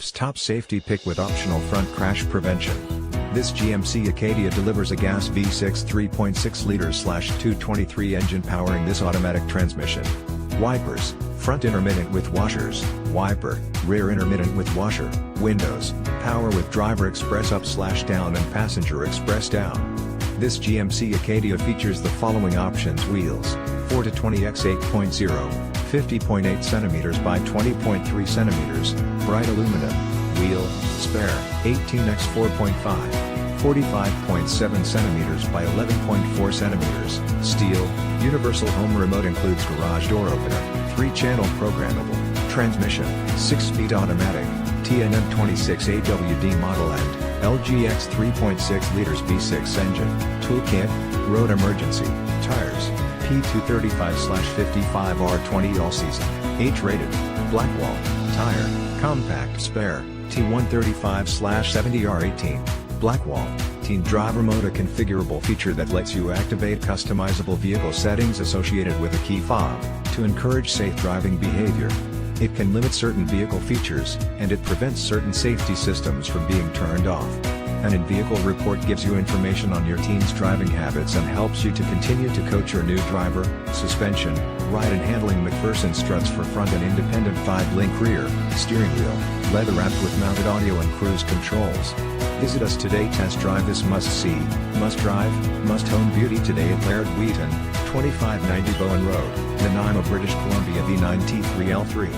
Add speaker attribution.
Speaker 1: IIHS Top Safety Pick with optional front crash prevention. This GMC ACADIA delivers a gas V6 3.6 liters/223 engine powering this automatic transmission. Wipers, front intermittent with washers, wiper, rear intermittent with washer, windows, power with driver express up/down and passenger express down. This GMC ACADIA features the following options: wheels, 4-20 x 8.0, 50.8 cm by 20.3 cm, bright aluminum, wheel, spare, 18 x 4.5, 45.7 cm by 11.4 cm, steel, universal home remote includes garage door opener, 3-channel programmable, transmission, 6-speed automatic, TNM26 AWD model and LGX 3.6 liters V6 engine, toolkit, road emergency, tires, P235/55 R20 all-season, H-rated, blackwall, tire, compact spare, T135/70 R18, blackwall, teen driver mode, a configurable feature that lets you activate customizable vehicle settings associated with a key fob, to encourage safe driving behavior. It can limit certain vehicle features, and it prevents certain safety systems from being turned off. An in-vehicle report gives you information on your teen's driving habits and helps you to continue to coach your new driver. Suspension, ride and handling McPherson struts for front and independent 5-link rear, steering wheel, leather wrapped with mounted audio and cruise controls. Visit us today. Test drive this must-see, must-drive, must-own beauty today at Laird Wheaton, 2590 Bowen Road, Nanaimo, British Columbia V9T3L3.